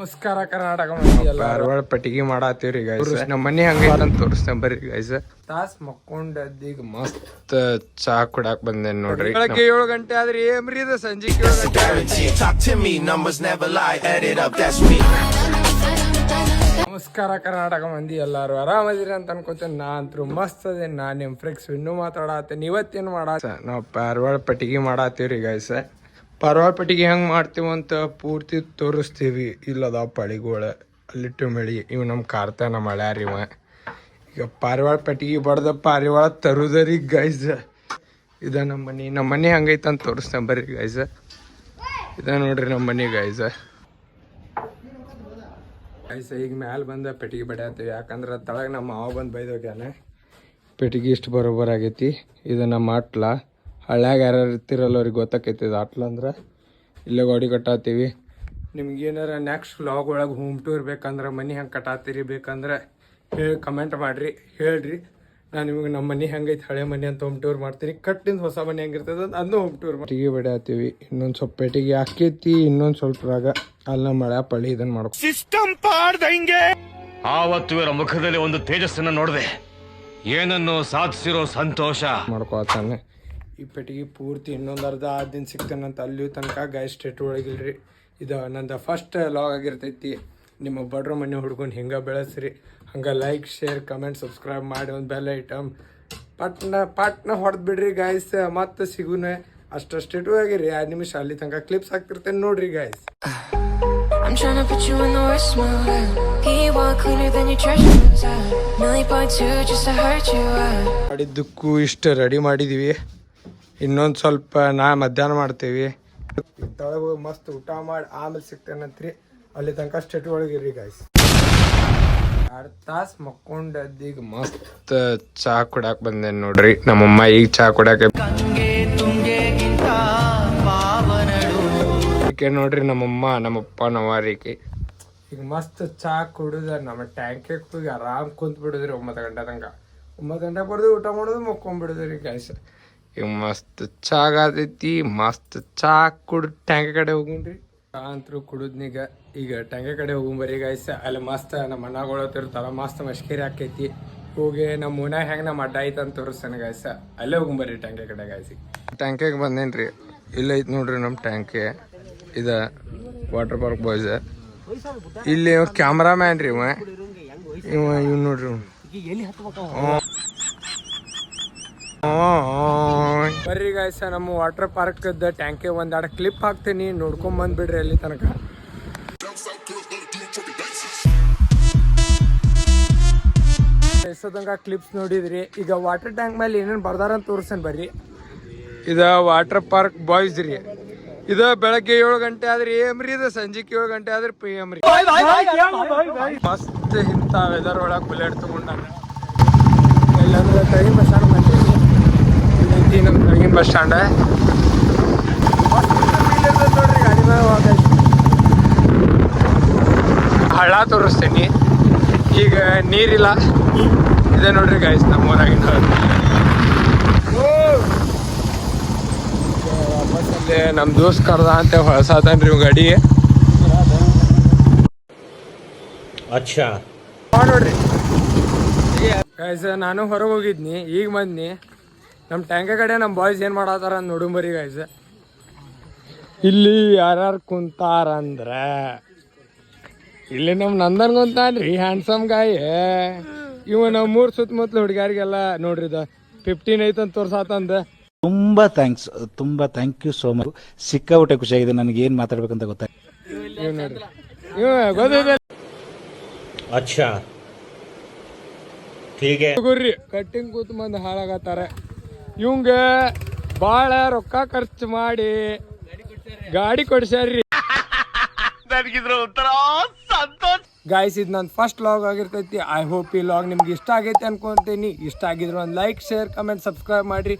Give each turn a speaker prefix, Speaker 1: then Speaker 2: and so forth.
Speaker 1: ನಮಸ್ಕಾರ ಕರ್ನಾಟಕ ಮಂದಿ ಎಲ್ಲ ಧಾರವಾಡ ಪಟ್ಟಿಗೆ ಮಾಡತ್ತೀವ್ರಿ ಗೈಸ್. ನಮ್ಮ ಮನೆ ಹಂಗೈತಂತ ತೋರಿಸ್ತೇನೆ ಬರ್ರಿ ಗೈಸ್. ತಾಸ್ ಮಕ್ಕೊಂಡೀಗ ಮಸ್ತ್ ಚಾ ಕುಡಾಕ್ ಬಂದೇನ್ ನೋಡ್ರಿ. ಬೆಳಗ್ಗೆ 7 ಗಂಟೆ ಆದ್ರೆ ಏನ್ರಿ ಇದು ಸಂಜೆ 7 ಗಂಟೆ. ನಮಸ್ಕಾರ ಕರ್ನಾಟಕ ಮಂದಿ ಎಲ್ಲಾರು ಆರಾಮದಿರಿ ಅಂತ ಅನ್ಕೋತೇನೆ. ನಾ ಅಂತೂ ಮಸ್ತ್ ಅದೇ. ನಾನ್ ನಿಮ್ ಫ್ರೆಂಡ್ಸ್ ಇನ್ನೂ ಮಾತಾಡತ್ತೇನೆ. ಇವತ್ತೇನು ನಾವು ಧಾರವಾಡ ಪಟ್ಟಿಗೆ ಮಾಡತ್ತೀವ್ರಿ ಗೈಸ್. ಪಾರವಾಳ ಪಟ್ಟಿಗೆ ಹೆಂಗೆ ಮಾಡ್ತೀವಂತ ಪೂರ್ತಿ ತೋರಿಸ್ತೀವಿ. ಇಲ್ಲದ ಪಳಿಗಳು ಅಲ್ಲಿಟ್ಟು ಮಳಿ ಇವು ನಮ್ಮ ಕಾರ್ತಾನ ಮಳ್ಯಾರ ಇವ. ಈಗ ಪಾರಿವಾಳ ಪಟ್ಟಿಗೆ ಬಡ್ದ ಪಾರಿವಾಳ ತರುದರಿ ಗೈಸ್. ಇದ ನಮ್ಮ ಮನೆ ಹಂಗೈತಂತ ತೋರಿಸ್ತೇನೆ ಬರ್ರಿ ಗೈಸ್. ಇದ ನೋಡ್ರಿ ನಮ್ಮ ಮನೆ ಗೈಸ್. ಈಗ ಮ್ಯಾಲೆ ಬಂದ ಪೆಟ್ಟಿಗೆ ಬಡಿಯತ್ತೀವಿ. ಯಾಕಂದ್ರೆ ತಳಗ ನಮ್ಮ ಮಾವ ಬಂದು ಬೈದೋಗ್ಯಾನ. ಪೆಟ್ಟಿಗೆ ಇಷ್ಟು ಬರೋಬ್ಬರ ಆಗೈತಿ. ಇದು ನಮ್ಮ ಅಟ್ಲ. ಹಳ್ಳ್ಯಾಗ ಯಾರು ಇರ್ತಿರಲ್ಲ ಅವ್ರಿಗೆ ಗೊತ್ತಾಕೈತಿ ಇದು ಅಟ್ಲ ಅಂದ್ರೆ. ಇಲ್ಲೇ ಗೋಡಿ ಕಟ್ಟಾತೀವಿ. ನಿಮ್ಗೆ ಏನಾರ ನೆಕ್ಸ್ಟ್ ವ್ಲಾಗ್ ಒಳಗೆ ಹೋಮ್ ಟೂರ್ ಬೇಕಂದ್ರೆ ಮನೆ ಹೆಂಗೆ ಕಟ್ಟಾತೀರಿ ಬೇಕಂದ್ರೆ ಕಮೆಂಟ್ ಮಾಡಿರಿ, ಹೇಳ್ರಿ. ನಾನು ನಿಮಗೆ ನಮ್ಮ ಮನೆ ಹೆಂಗೈತೆ ಹಳೆ ಮನೆ ಅಂತ ಹೋಮ್ ಟೂರ್ ಮಾಡ್ತೀನಿ. ಕಟ್ಟಿಂದ ಹೊಸ ಮನೆ ಹೆಂಗಿರ್ತದೆ ಅದನ್ನು ಹೋಮ್ ಟೂರ್ ಪೆಟ್ಟಿಗೆ ಬಡಿಯತ್ತೀವಿ. ಇನ್ನೊಂದು ಸ್ವಲ್ಪ ಪೆಟ್ಟಿಗೆ ಹಾಕೈತಿ. ಇನ್ನೊಂದು ಸ್ವಲ್ಪ ರಾಗ ಅಲ್ಲ ಮಳೆ ಪಳಿ ಇದನ್ನು ಮಾಡ್ಕೊ ಸಿಸ್ಟಮ್ ಪಾಡ್ದಂಗೆ.
Speaker 2: ಆವತ್ತು ಇವರ ಮುಖದಲ್ಲಿ ಒಂದು ತೇಜಸ್ಸನ್ನು ನೋಡಿದೆ. ಏನನ್ನು ಸಾಧಿಸಿರೋ ಸಂತೋಷ
Speaker 1: ಮಾಡ್ಕೊತಾನೆ. ಈ ಪೆಟ್ಟಿಗೆ ಪೂರ್ತಿ ಇನ್ನೊಂದು ಅರ್ಧ ದಿನ ಸಿಗ್ತಾನಂತ ಅಲ್ಲಿಯೂ ತನಕ ಗೈಸ್ ಸ್ಟೇಟ್ ಒಳಗಿಲ್ರಿ. ಇದು ನಂದು ಫಸ್ಟ್ ಲಾಗ್ ಆಗಿರ್ತೈತಿ. ನಿಮ್ಮ ಬಡ್ರ ಮನೆ ಹುಡ್ಕೊಂಡು ಹಿಂಗೆ ಬೆಳೆಸ್ರಿ. ಹಂಗೆ ಲೈಕ್ ಶೇರ್ ಕಮೆಂಟ್ ಸಬ್ಸ್ಕ್ರೈಬ್ ಮಾಡಿ ಒಂದು ಬೆಲ್ ಐಟಮ್ ಪಟ್ನ ಹೊಡೆದು ಬಿಡ್ರಿ ಗೈಸ್. ಮತ್ತೆ ಸಿಗುನ ಅಷ್ಟು ಸ್ಟೇಟು ಆಗಿರಿ 2 ನಿಮಿಷ ಅಲ್ಲಿ ತನಕ ಕ್ಲಿಪ್ಸ್ ಹಾಕ್ತಿರ್ತೇನೆ ನೋಡ್ರಿ guys.
Speaker 3: I'm trying to put you in the worst mood. Get you all cleaner than your trash cans. $1.2 just to hurt you.
Speaker 1: ಮಾಡಿದ್ದಕ್ಕೂ ಇಷ್ಟು ರೆಡಿ ಮಾಡಿದ್ದೀವಿ. ಇನ್ನೊಂದು ಸ್ವಲ್ಪ ಮಧ್ಯಾಹ್ನ ಮಾಡ್ತೀವಿ. ತಳಗ ಮಸ್ತ್ ಊಟ ಮಾಡಿ ಆಮೇಲೆ ಸಿಗ್ತೇನಂತ್ರಿ. ಅಲ್ಲಿ ತನಕ ಸ್ಟೇಟ್ ಒಳಗಿರಿ ಗೈಸ್. 2 ತಾಸು ಮಕ್ಕೊಂಡೀಗ ಮಸ್ತ್ ಚಾ ಕುಡಾಕ್ ಬಂದೇನ್ ನೋಡ್ರಿ. ನಮ್ಮಮ್ಮ ಈಗ ಚಾ ಕುಡಾಕ ನೋಡ್ರಿ. ನಮ್ಮಮ್ಮ ನಮ್ಮಪ್ಪ ನವಾರಿಕೆ ಈಗ ಮಸ್ತ್ ಚಾ ಕುಡಿದ ನಮ್ಮ ಟ್ಯಾಂಕೆ ಹೋಗಿ ಆರಾಮ್ ಕುಂತ್ ಬಿಡುದ್ರಿ 9 ಗಂಟೆ ತನಕ. 9 ಗಂಟೆ ಬರ್ದು ಊಟ ಮಾಡೋದು ಮುಕ್ಕೊಂಡ್ಬಿಡುದ್ರಿ ಗೈಸ್. ಈಗ ಮಸ್ತ್ ಚಾ ಆಗತೈತಿ. ಮಸ್ತ್ ಚಾ ಕುಡ್ ಟ್ಯಾಂಕೆ ಕಡೆ ಹೋಗುಣ್ರಿ. ಚಾ ಅಂತೂ ಕುಡಿದ್ನೀಗ. ಈಗ ಟ್ಯಾಂಕೆ ಕಡೆ ಹೋಗುಂಬರಿ ಗೈಸ್. ಅಲ್ಲಿ ಮಸ್ತ್ ನಮ್ಮ ಅಣ್ಣಗಳು ತಿರ್ತಾರ. ಮಸ್ತ್ ಮಶ್ಕೇರಿ ಆಕೈತಿ. ಹೋಗಿ ನಮ್ಮ ಓನ್ಯಾಗ ಹೆಂಗೆ ನಮ್ಮ ಅಡ್ಡ ಐತೆ ಅಂತ ತೋರಿಸ್ತಾನೆ ಗೈಸ್. ಅಲ್ಲೇ ಹೋಗುಂಬರಿ ಟ್ಯಾಂಕೆ ಕಡೆ ಗೈಸಿ. ಟ್ಯಾಂಕೆಗೆ ಬಂದೇನ್ರಿ. ಇಲ್ಲ ಐತಿ ನೋಡ್ರಿ ನಮ್ಮ ಟ್ಯಾಂಕೆ. ಇದು ವಾಟರ್ ಪಾರ್ಕ್ ಬಾಯ್ಸ್. ಇಲ್ಲಿ ಕ್ಯಾಮ್ರಾಮ್ಯಾನ್ ರೀ ಇವ್ ನೋಡ್ರಿ. ಬರ್ರಿ ಗಾಯ್ಸ ನಮ್ಮ ವಾಟರ್ ಪಾರ್ಕ್ ಟ್ಯಾಂಕೆ ಒಂದೆರಡು ಕ್ಲಿಪ್ ಹಾಕ್ತೀನಿ. ನೋಡ್ಕೊಂಡ್ ಬಂದ್ಬಿಡ್ರಿ ಅಲ್ಲಿ ತನಕ. ಎಷ್ಟೊತ್ತಂಗ ಕ್ಲಿಪ್ಸ್ ನೋಡಿದ್ರಿ. ಈಗ ವಾಟರ್ ಟ್ಯಾಂಕ್ ಮೇಲೆ ಏನೇನು ಬರ್ದಾರಂತ ತೋರಿಸ್ತೇನೆ ಬರ್ರಿ. ಇದು ವಾಟರ್ ಪಾರ್ಕ್ ಬಾಯ್ಸ್ ರೀ. ಇದು ಬೆಳಗ್ಗೆ 7 ಗಂಟೆ ಆದ್ರೆ ಏಮ್ರಿ. ಇದು ಸಂಜೆ 7 ಗಂಟೆ ಆದ್ರೆ PM ರೀ. ಮಸ್ತ್ ಇಂಥ ವೆದರ್ ಒಳಗೆ ಬುಲೆಟ್ ತಗೊಂಡಾಗ ಇಲ್ಲಾಂದ್ರೆ ತಳಗಿನ ಬಸ್ ಸ್ಟ್ಯಾಂಡ್ ಬಂದೈತಿ. ನಮ್ಮ ತಳಗಿನ ಬಸ್ ಸ್ಟ್ಯಾಂಡ್ ನೋಡ್ರಿ. ಗಾಡಿ ಮೇಲೆ ಹೋಗ ಹಳ್ಳ ತೋರಿಸ್ತೇನಿ. ಈಗ ನೀರಿಲ್ಲ. ಇದೆ ನೋಡ್ರಿ ಗೈಸ್ ನಮ್ಮೂರಾಗಿನ. ವಾಪಸ್ಸಲ್ಲಿ ನಮ್ಮ ದೋಸ್ತ್ ಕರ್ದ ಅಂತ ಹೊಳಸಾತನ್ರಿ ಇವ್ ಗಾಡಿ.
Speaker 2: ಅಚ್ಚಾ
Speaker 1: ನೋಡ್ರಿ ಗೈಸ್. ನಾನು ಹೊರಗೆ ಹೋಗಿದ್ನಿ ಈಗ ಬಂದ್ನಿ. ನಮ್ಮ ಟ್ಯಾಂಕ ಕಡೆ ನಮ್ಮ ಬಾಯ್ಸ್ ಏನು ಮಾಡತ್ತಾರ ಅಂತ ನೋಡುಂಬರಿ ಗೈಸ್. ಇಲ್ಲಿ ಯಾರ್ಯಾರು ಕುಂತಾರಂದ್ರ ಇಲ್ಲಿ ನಮ್ಮ ನಂದನ್ ಕುಂತಾನ್ರಿ ಹ್ಯಾಂಡ್ಸಮ್ ಗಾಯ. ಇವ ನಮ್ಮ ಮೂರು ಸುತ್ತಮುತ್ತಲು ಹುಡುಗಾರಿಗೆಲ್ಲ ನೋಡ್ರಿ 15 ಐತಂತ ತೋರ್ಸಾತಂದ.
Speaker 4: ತುಂಬಾ ಥ್ಯಾಂಕ್ ಯು ಸೋ ಮಚ್. ಸಿಕ್ಕಾಬಿಟ್ಟೆ ಖುಷಿಯಾಗಿದೆ. ನನಗೆ ಏನು ಮಾತಾಡ್ಬೇಕಂತ ಗೊತ್ತಾಯ್ತು
Speaker 1: ನೋಡ್ರಿ. ಗೊತ್ತಿದೆ
Speaker 2: ಅಚ್ಚಾ
Speaker 1: ಹುಡುಗರ್ರಿ ಕಟ್ಟಿಂಗ್ ಕೂತ್ ಮಂದಿ ಹಾಳಾಗತ್ತಾರ. ಇವಂಗ ಭಾಳ ರೊಕ್ಕ ಖರ್ಚು ಮಾಡಿ ಗಾಡಿ ಕೊಡ್ಸ್ಯಾರ್ರಿ. ಗಾಯ್ಸ್ ಇದು ನನ್ನ ಫಸ್ಟ್ ಲಾಗ್ ಆಗಿರ್ತೈತಿ. ಐ ಹೋಪ್ ಈ ಲಾಗ್ ನಿಮ್ಗೆ ಇಷ್ಟ ಆಗೈತಿ ಅನ್ಕೊಂತೀನಿ. ಇಷ್ಟ ಆಗಿದ್ರು ಒಂದು ಲೈಕ್ ಶೇರ್ ಕಮೆಂಟ್ ಸಬ್ಸ್ಕ್ರೈಬ್ ಮಾಡ್ರಿ.